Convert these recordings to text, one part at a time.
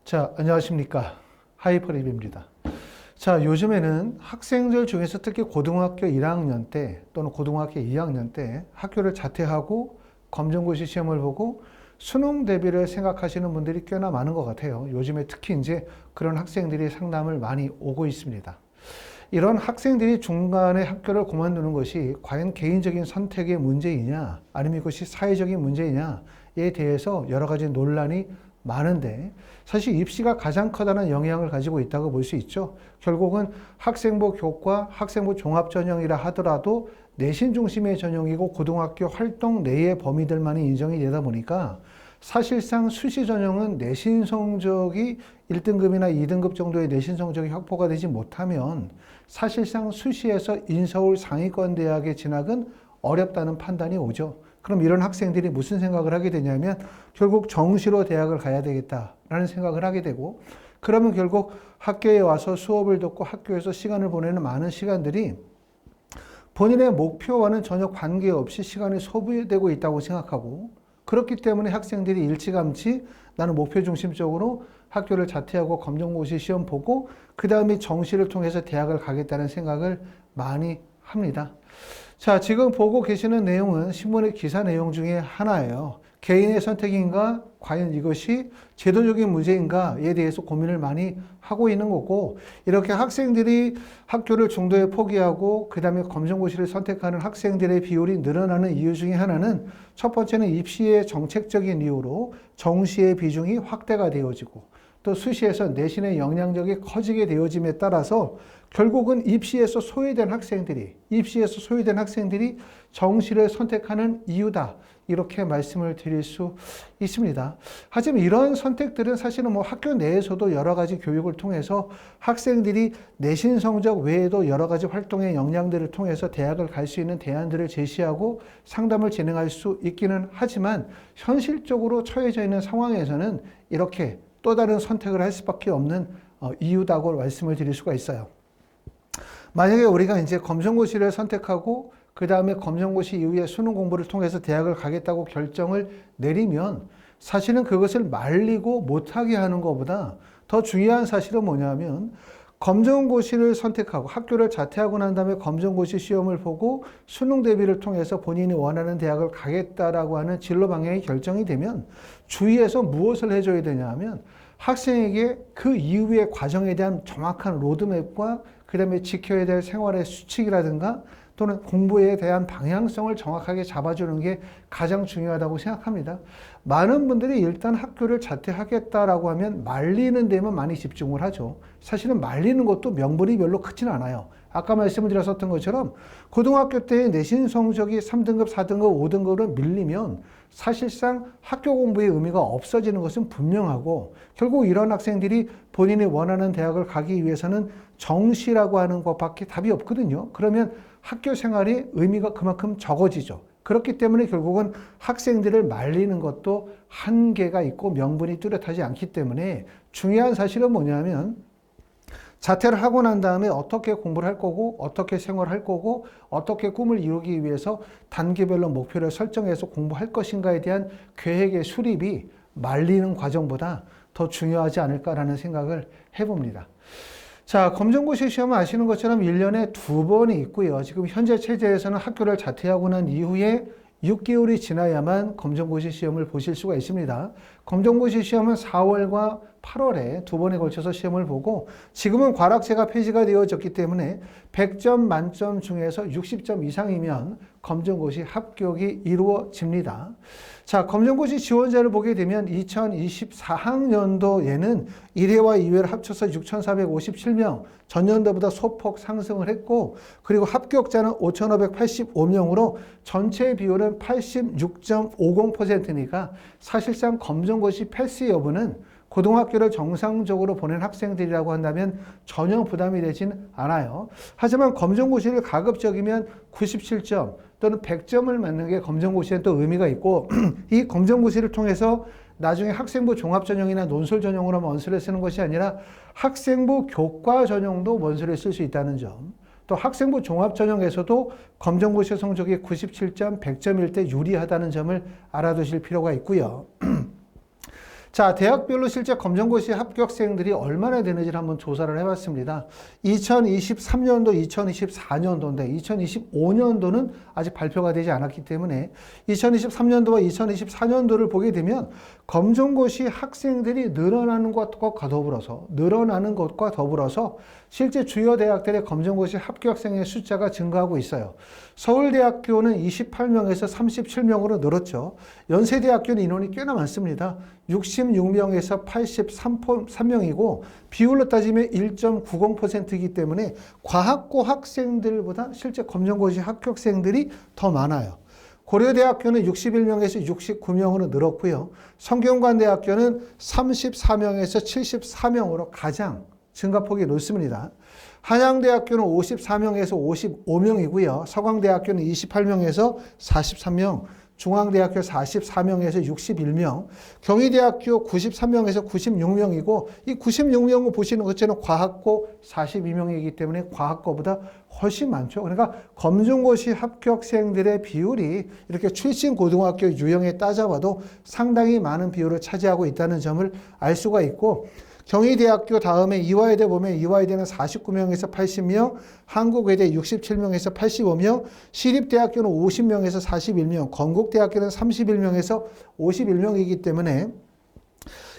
자, 안녕하십니까. 하이퍼립입니다. 자, 요즘에는 학생들 중에서 특히 고등학교 1학년 때 또는 고등학교 2학년 때 학교를 자퇴하고 검정고시 시험을 보고 수능 대비를 생각하시는 분들이 꽤나 많은 것 같아요. 요즘에 특히 이제 그런 학생들이 상담을 많이 오고 있습니다. 이런 학생들이 중간에 학교를 그만두는 것이 과연 개인적인 선택의 문제이냐, 아니면 이것이 사회적인 문제이냐에 대해서 여러 가지 논란이 많은데, 사실 입시가 가장 커다란 영향을 가지고 있다고 볼 수 있죠. 결국은 학생부 교과, 학생부 종합전형이라 하더라도 내신 중심의 전형이고 고등학교 활동 내의 범위들만이 인정이 되다 보니까 사실상 수시 전형은 내신 성적이 1등급이나 2등급 정도의 내신 성적이 확보가 되지 못하면 사실상 수시에서 인서울 상위권 대학의 진학은 어렵다는 판단이 오죠. 그럼 이런 학생들이 무슨 생각을 하게 되냐면 결국 정시로 대학을 가야 되겠다라는 생각을 하게 되고, 그러면 결국 학교에 와서 수업을 듣고 학교에서 시간을 보내는 많은 시간들이 본인의 목표와는 전혀 관계없이 시간이 소비되고 있다고 생각하고, 그렇기 때문에 학생들이 일찌감치 나는 목표 중심적으로 학교를 자퇴하고 검정고시 시험 보고 그 다음에 정시를 통해서 대학을 가겠다는 생각을 많이 합니다. 자, 지금 보고 계시는 내용은 신문의 기사 내용 중에 하나예요. 개인의 선택인가? 과연 이것이 제도적인 문제인가에 대해서 고민을 많이 하고 있는 거고, 이렇게 학생들이 학교를 중도에 포기하고 그 다음에 검정고시를 선택하는 학생들의 비율이 늘어나는 이유 중에 하나는, 첫 번째는 입시의 정책적인 이유로 정시의 비중이 확대가 되어지고, 또 수시에서 내신의 영향력이 커지게 되어짐에 따라서 결국은 입시에서 소외된 학생들이 정시를 선택하는 이유다, 이렇게 말씀을 드릴 수 있습니다. 하지만 이런 선택들은 사실은 학교 내에서도 여러 가지 교육을 통해서 학생들이 내신 성적 외에도 여러 가지 활동의 역량들을 통해서 대학을 갈 수 있는 대안들을 제시하고 상담을 진행할 수 있기는 하지만, 현실적으로 처해져 있는 상황에서는 이렇게 또 다른 선택을 할 수밖에 없는 이유다고 말씀을 드릴 수가 있어요. 만약에 우리가 이제 검정고시를 선택하고 그 다음에 검정고시 이후에 수능 공부를 통해서 대학을 가겠다고 결정을 내리면, 사실은 그것을 말리고 못하게 하는 것보다 더 중요한 사실은 뭐냐면, 검정고시를 선택하고 학교를 자퇴하고 난 다음에 검정고시 시험을 보고 수능 대비를 통해서 본인이 원하는 대학을 가겠다라고 하는 진로 방향이 결정이 되면 주위에서 무엇을 해줘야 되냐 하면, 학생에게 그 이후의 과정에 대한 정확한 로드맵과 그 다음에 지켜야 될 생활의 수칙이라든가 또는 공부에 대한 방향성을 정확하게 잡아주는 게 가장 중요하다고 생각합니다. 많은 분들이 일단 학교를 자퇴하겠다라고 하면 말리는 데만 많이 집중을 하죠. 사실은 말리는 것도 명분이 별로 크진 않아요. 아까 말씀을 드렸었던 것처럼 고등학교 때 내신 성적이 3등급, 4등급, 5등급으로 밀리면 사실상 학교 공부의 의미가 없어지는 것은 분명하고, 결국 이런 학생들이 본인이 원하는 대학을 가기 위해서는 정시라고 하는 것밖에 답이 없거든요. 그러면 학교 생활의 의미가 그만큼 적어지죠. 그렇기 때문에 결국은 학생들을 말리는 것도 한계가 있고 명분이 뚜렷하지 않기 때문에, 중요한 사실은 뭐냐면 자퇴를 하고 난 다음에 어떻게 공부를 할 거고 어떻게 생활할 거고 어떻게 꿈을 이루기 위해서 단계별로 목표를 설정해서 공부할 것인가에 대한 계획의 수립이 말리는 과정보다 더 중요하지 않을까라는 생각을 해봅니다. 자, 검정고시 시험은 아시는 것처럼 1년에 2번이 있고요. 지금 현재 체제에서는 학교를 자퇴하고 난 이후에 6개월이 지나야만 검정고시 시험을 보실 수가 있습니다. 검정고시 시험은 4월과 8월에 2번에 걸쳐서 시험을 보고, 지금은 과락제가 폐지가 되어졌기 때문에 100점 만점 중에서 60점 이상이면 검정고시 합격이 이루어집니다. 자, 검정고시 지원자를 보게 되면 2024학년도에는 1회와 2회를 합쳐서 6,457명, 전년도보다 소폭 상승을 했고, 그리고 합격자는 5,585명으로 전체 비율은 86.50%니까 사실상 검정고시 패스 여부는 고등학교를 정상적으로 보낸 학생들이라고 한다면 전혀 부담이 되진 않아요. 하지만 검정고시를 가급적이면 97점 또는 100점을 맞는 게 검정고시에 또 의미가 있고, 이 검정고시를 통해서 나중에 학생부 종합전형이나 논술 전형으로 원서를 쓰는 것이 아니라 학생부 교과 전형도 원서를 쓸 수 있다는 점, 또 학생부 종합전형에서도 검정고시 성적이 97점, 100점일 때 유리하다는 점을 알아두실 필요가 있고요. 자, 대학별로 실제 검정고시 합격생들이 얼마나 되는지를 한번 조사를 해봤습니다. 2023년도, 2024년도인데 2025년도는 아직 발표가 되지 않았기 때문에 2023년도와 2024년도를 보게 되면 검정고시 학생들이 늘어나는 것과 더불어서 실제 주요 대학들의 검정고시 합격생의 숫자가 증가하고 있어요. 서울대학교는 28명에서 37명으로 늘었죠. 연세대학교는 인원이 꽤나 많습니다. 66명에서 83명이고 비율로 따지면 1.90%이기 때문에 과학고 학생들보다 실제 검정고시 합격생들이 더 많아요. 고려대학교는 61명에서 69명으로 늘었고요. 성균관대학교는 34명에서 74명으로 가장 증가폭이 높습니다. 한양대학교는 54명에서 55명이고요. 서강대학교는 28명에서 43명, 중앙대학교 44명에서 61명, 경희대학교 93명에서 96명이고 이 96명을 보시는 것처럼 과학고 42명이기 때문에 과학고보다 훨씬 많죠. 그러니까 검정고시 합격생들의 비율이 이렇게 출신 고등학교 유형에 따져봐도 상당히 많은 비율을 차지하고 있다는 점을 알 수가 있고 경희대학교 다음에 이화여대 보면 이화여대는 49명에서 80명, 한국외대 67명에서 85명, 시립대학교는 50명에서 41명, 건국대학교는 31명에서 51명이기 때문에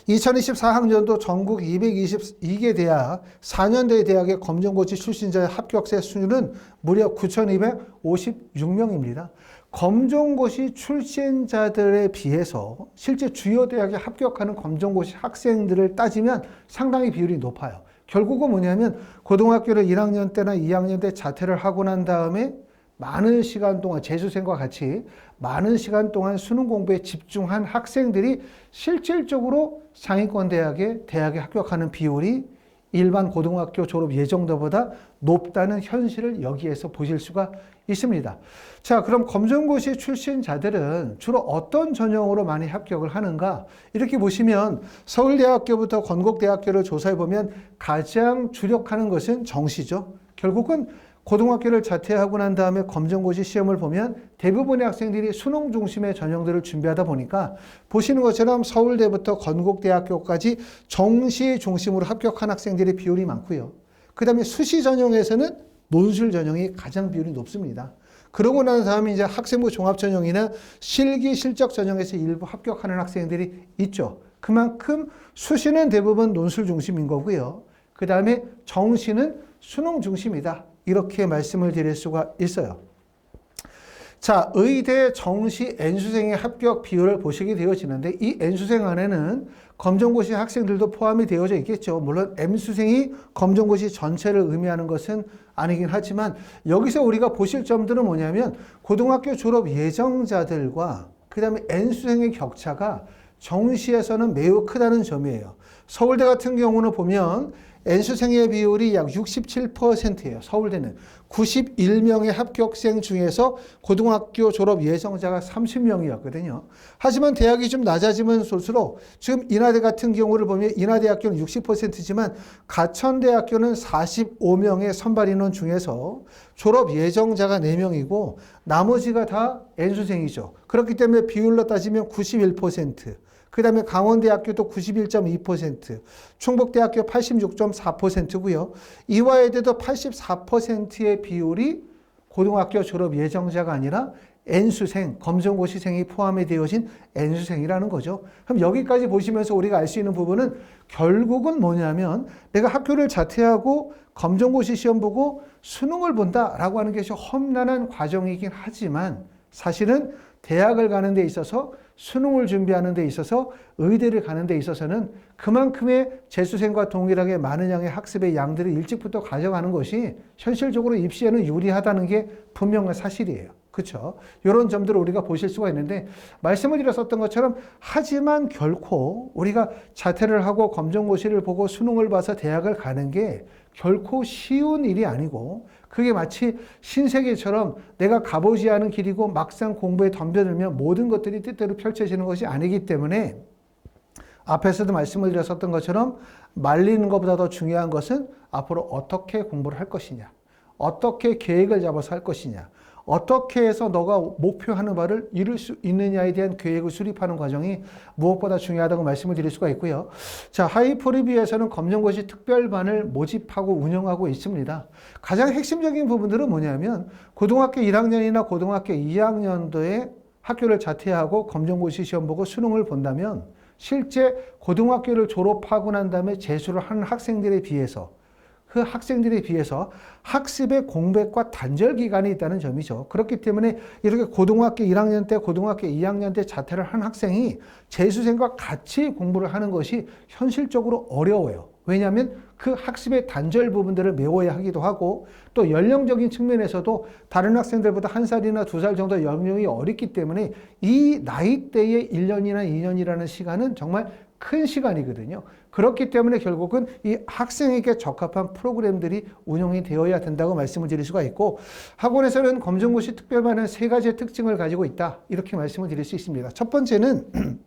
2024학년도 전국 222개 대학, 4년대 대학의 검정고시 출신자의 합격생 수는 무려 9,256명입니다. 검정고시 출신자들에 비해서 실제 주요 대학에 합격하는 검정고시 학생들을 따지면 상당히 비율이 높아요. 결국은 뭐냐면 고등학교를 1학년 때나 2학년 때 자퇴를 하고 난 다음에 많은 시간 동안 재수생과 같이 많은 시간 동안 수능 공부에 집중한 학생들이 실질적으로 상위권 대학에 합격하는 비율이 일반 고등학교 졸업 예정자보다 높다는 현실을 여기에서 보실 수가 있습니다. 자, 그럼 검정고시 출신자들은 주로 어떤 전형으로 많이 합격을 하는가? 이렇게 보시면 서울대학교부터 건국대학교를 조사해 보면 가장 주력하는 것은 정시죠. 결국은 고등학교를 자퇴하고 난 다음에 검정고시 시험을 보면 대부분의 학생들이 수능 중심의 전형들을 준비하다 보니까 보시는 것처럼 서울대부터 건국대학교까지 정시 중심으로 합격한 학생들의 비율이 많고요. 그 다음에 수시 전형에서는 논술 전형이 가장 비율이 높습니다. 그러고 난 다음에 이제 학생부 종합 전형이나 실기 실적 전형에서 일부 합격하는 학생들이 있죠. 그만큼 수시는 대부분 논술 중심인 거고요. 그 다음에 정시는 수능 중심이다. 이렇게 말씀을 드릴 수가 있어요. 자, 의대 정시 N수생의 합격 비율을 보시게 되어지는데 이 N수생 안에는 검정고시 학생들도 포함이 되어져 있겠죠. 물론 M수생이 검정고시 전체를 의미하는 것은 아니긴 하지만 여기서 우리가 보실 점들은 뭐냐면 고등학교 졸업 예정자들과 그 다음에 N수생의 격차가 정시에서는 매우 크다는 점이에요. 서울대 같은 경우는 보면 N수생의 비율이 약 67%예요. 서울대는 91명의 합격생 중에서 고등학교 졸업 예정자가 30명이었거든요. 하지만 대학이 좀 낮아지면 올수록 지금 인하대 같은 경우를 보면 인하대학교는 60%지만 가천대학교는 45명의 선발 인원 중에서 졸업 예정자가 4명이고 나머지가 다 N수생이죠. 그렇기 때문에 비율로 따지면 91%. 그 다음에 강원대학교도 91.2%, 충북대학교 86.4%고요. 이화여대도 84%의 비율이 고등학교 졸업 예정자가 아니라 N수생, 검정고시생이 포함이 되어진 N수생이라는 거죠. 그럼 여기까지 보시면서 우리가 알 수 있는 부분은 결국은 뭐냐면 내가 학교를 자퇴하고 검정고시 시험 보고 수능을 본다라고 하는 것이 험난한 과정이긴 하지만 사실은 대학을 가는 데 있어서 수능을 준비하는 데 있어서 의대를 가는 데 있어서는 그만큼의 재수생과 동일하게 많은 양의 학습의 양들을 일찍부터 가져가는 것이 현실적으로 입시에는 유리하다는 게 분명한 사실이에요. 그렇죠? 이런 점들을 우리가 보실 수가 있는데 말씀을 드렸었던 것처럼 하지만 결코 우리가 자퇴를 하고 검정고시를 보고 수능을 봐서 대학을 가는 게 결코 쉬운 일이 아니고 그게 마치 신세계처럼 내가 가보지 않은 길이고 막상 공부에 덤벼들면 모든 것들이 뜻대로 펼쳐지는 것이 아니기 때문에 앞에서도 말씀을 드렸었던 것처럼 말리는 것보다 더 중요한 것은 앞으로 어떻게 공부를 할 것이냐, 어떻게 계획을 잡아서 할 것이냐, 어떻게 해서 너가 목표하는 바를 이룰 수 있느냐에 대한 계획을 수립하는 과정이 무엇보다 중요하다고 말씀을 드릴 수가 있고요. 자, 하이프리뷰에서는 검정고시 특별반을 모집하고 운영하고 있습니다. 가장 핵심적인 부분들은 뭐냐면 고등학교 1학년이나 고등학교 2학년도에 학교를 자퇴하고 검정고시 시험 보고 수능을 본다면 실제 고등학교를 졸업하고 난 다음에 재수를 하는 학생들에 비해서 그 학생들에 비해서 학습의 공백과 단절 기간이 있다는 점이죠. 그렇기 때문에 이렇게 고등학교 1학년 때, 고등학교 2학년 때 자퇴를 한 학생이 재수생과 같이 공부를 하는 것이 현실적으로 어려워요. 왜냐하면 그 학습의 단절 부분들을 메워야 하기도 하고 또 연령적인 측면에서도 다른 학생들보다 1살이나 2살 정도 연령이 어리기 때문에 이 나이대의 1년이나 2년이라는 시간은 정말 큰 시간이거든요. 그렇기 때문에 결국은 이 학생에게 적합한 프로그램들이 운영이 되어야 된다고 말씀을 드릴 수가 있고 학원에서는 검정고시 특별반은 3가지의 특징을 가지고 있다. 이렇게 말씀을 드릴 수 있습니다. 첫 번째는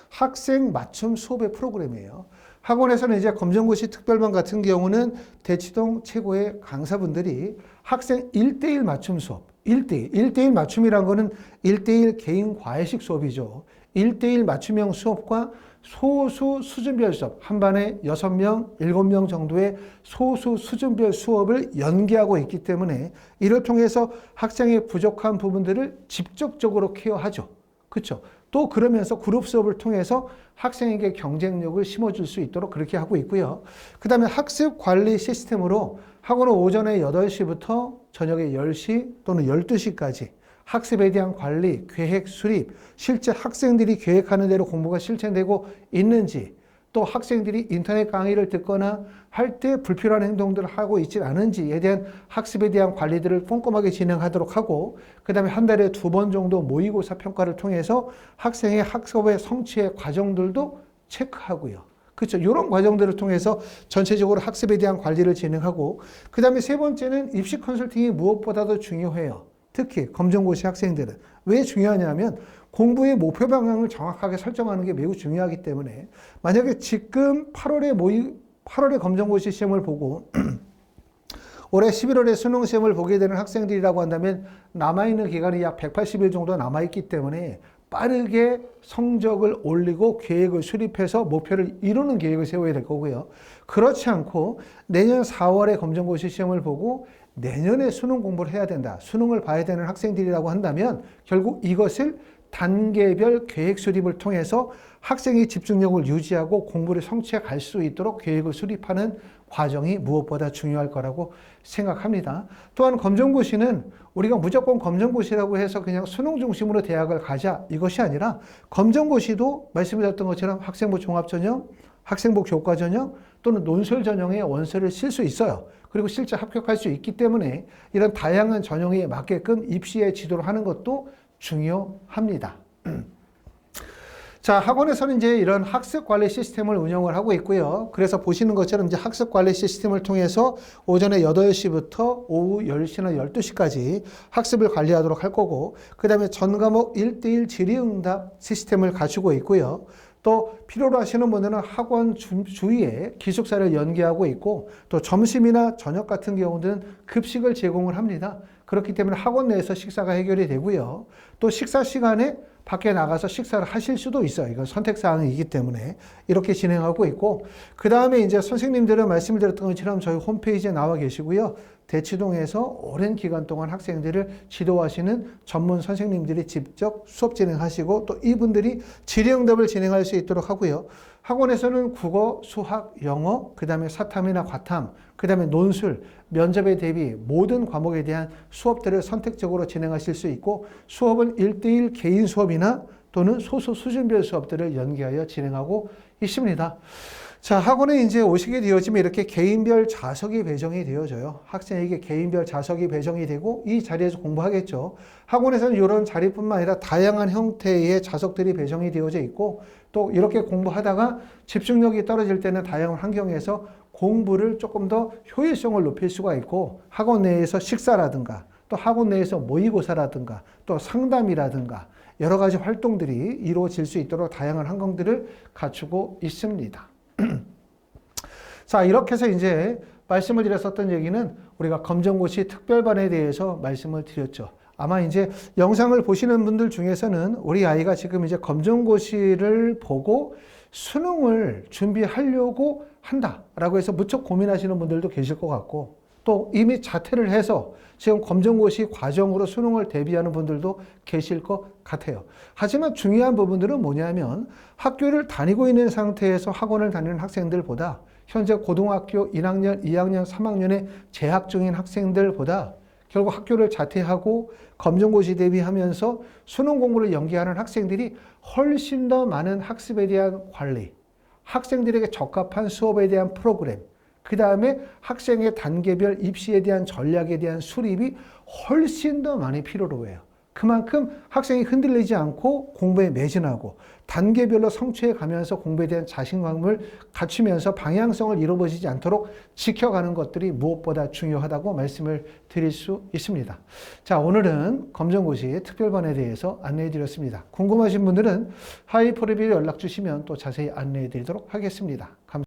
학생 맞춤 수업의 프로그램이에요. 학원에서는 이제 검정고시 특별반 같은 경우는 대치동 최고의 강사분들이 학생 1대1 맞춤 수업, 1대1 맞춤이란 거는 1대1 개인 과외식 수업이죠. 1대1 맞춤형 수업과 소수 수준별 수업, 한 반에 6명, 7명 정도의 소수 수준별 수업을 연계하고 있기 때문에 이를 통해서 학생의 부족한 부분들을 직접적으로 케어하죠. 그렇죠? 또 그러면서 그룹 수업을 통해서 학생에게 경쟁력을 심어줄 수 있도록 그렇게 하고 있고요. 그 다음에 학습 관리 시스템으로 학원은 오전에 8시부터 저녁에 10시 또는 12시까지 학습에 대한 관리, 계획, 수립, 실제 학생들이 계획하는 대로 공부가 실천되고 있는지, 또 학생들이 인터넷 강의를 듣거나 할 때 불필요한 행동들을 하고 있지 않은지에 대한 학습에 대한 관리들을 꼼꼼하게 진행하도록 하고, 그 다음에 한 달에 2번 정도 모의고사 평가를 통해서 학생의 학습의 성취의 과정들도 체크하고요. 그렇죠. 이런 과정들을 통해서 전체적으로 학습에 대한 관리를 진행하고, 그 다음에 3번째는 입시 컨설팅이 무엇보다도 중요해요. 특히 검정고시 학생들은. 왜 중요하냐면 공부의 목표 방향을 정확하게 설정하는 게 매우 중요하기 때문에 만약에 지금 8월에 검정고시 시험을 보고 올해 11월에 수능 시험을 보게 되는 학생들이라고 한다면 남아있는 기간이 약 180일 정도 남아있기 때문에 빠르게 성적을 올리고 계획을 수립해서 목표를 이루는 계획을 세워야 될 거고요. 그렇지 않고 내년 4월에 검정고시 시험을 보고 내년에 수능 공부를 해야 된다. 수능을 봐야 되는 학생들이라고 한다면 결국 이것을 단계별 계획 수립을 통해서 학생의 집중력을 유지하고 공부를 성취해 갈 수 있도록 계획을 수립하는 과정이 무엇보다 중요할 거라고 생각합니다. 또한 검정고시는 우리가 무조건 검정고시라고 해서 그냥 수능 중심으로 대학을 가자 이것이 아니라 검정고시도 말씀드렸던 것처럼 학생부 종합전형, 학생부 교과전형 또는 논술전형의 원서를 쓸 수 있어요. 그리고 실제 합격할 수 있기 때문에 이런 다양한 전형에 맞게끔 입시에 지도를 하는 것도 중요합니다. 자, 학원에서는 이제 이런 학습 관리 시스템을 운영을 하고 있고요. 그래서 보시는 것처럼 이제 학습 관리 시스템을 통해서 오전에 8시부터 오후 10시나 12시까지 학습을 관리하도록 할 거고, 그 다음에 전 과목 1대1 질의응답 시스템을 갖추고 있고요. 또 필요로 하시는 분들은 학원 주위에 기숙사를 연계하고 있고, 또 점심이나 저녁 같은 경우는 급식을 제공을 합니다. 그렇기 때문에 학원 내에서 식사가 해결이 되고요. 또 식사 시간에 밖에 나가서 식사를 하실 수도 있어요. 이건 선택사항이기 때문에 이렇게 진행하고 있고, 그 다음에 이제 선생님들은 말씀을 드렸던 것처럼 저희 홈페이지에 나와 계시고요. 대치동에서 오랜 기간 동안 학생들을 지도하시는 전문 선생님들이 직접 수업 진행하시고 또 이분들이 질의응답을 진행할 수 있도록 하고요. 학원에서는 국어, 수학, 영어, 그 다음에 사탐이나 과탐, 그 다음에 논술, 면접에 대비 모든 과목에 대한 수업들을 선택적으로 진행하실 수 있고, 수업은 1대1 개인 수업이나 또는 소수 수준별 수업들을 연계하여 진행하고 있습니다. 자, 학원에 이제 오시게 되어지면 이렇게 개인별 좌석이 배정이 되어져요. 학생에게 개인별 좌석이 배정이 되고 이 자리에서 공부하겠죠. 학원에서는 이런 자리뿐만 아니라 다양한 형태의 좌석들이 배정이 되어져 있고, 또 이렇게 공부하다가 집중력이 떨어질 때는 다양한 환경에서 공부를 조금 더 효율성을 높일 수가 있고, 학원 내에서 식사라든가 또 학원 내에서 모의고사라든가 또 상담이라든가 여러 가지 활동들이 이루어질 수 있도록 다양한 환경들을 갖추고 있습니다. 자, 이렇게 해서 이제 말씀을 드렸었던 얘기는 우리가 검정고시 특별반에 대해서 말씀을 드렸죠. 아마 이제 영상을 보시는 분들 중에서는 우리 아이가 지금 이제 검정고시를 보고 수능을 준비하려고 한다라고 해서 무척 고민하시는 분들도 계실 것 같고, 또 이미 자퇴를 해서 지금 검정고시 과정으로 수능을 대비하는 분들도 계실 것 같아요. 하지만 중요한 부분들은 뭐냐면 학교를 다니고 있는 상태에서 학원을 다니는 학생들보다 현재 고등학교 1학년, 2학년, 3학년에 재학 중인 학생들보다 결국 학교를 자퇴하고 검정고시 대비하면서 수능 공부를 연기하는 학생들이 훨씬 더 많은 학습에 대한 관리, 학생들에게 적합한 수업에 대한 프로그램, 그 다음에 학생의 단계별 입시에 대한 전략에 대한 수립이 훨씬 더 많이 필요로 해요. 그만큼 학생이 흔들리지 않고 공부에 매진하고 단계별로 성취해 가면서 공부에 대한 자신감을 갖추면서 방향성을 잃어버리지 않도록 지켜가는 것들이 무엇보다 중요하다고 말씀을 드릴 수 있습니다. 자, 오늘은 검정고시 특별반에 대해서 안내해 드렸습니다. 궁금하신 분들은 하이프로비로 연락 주시면 또 자세히 안내해 드리도록 하겠습니다. 감사합니다.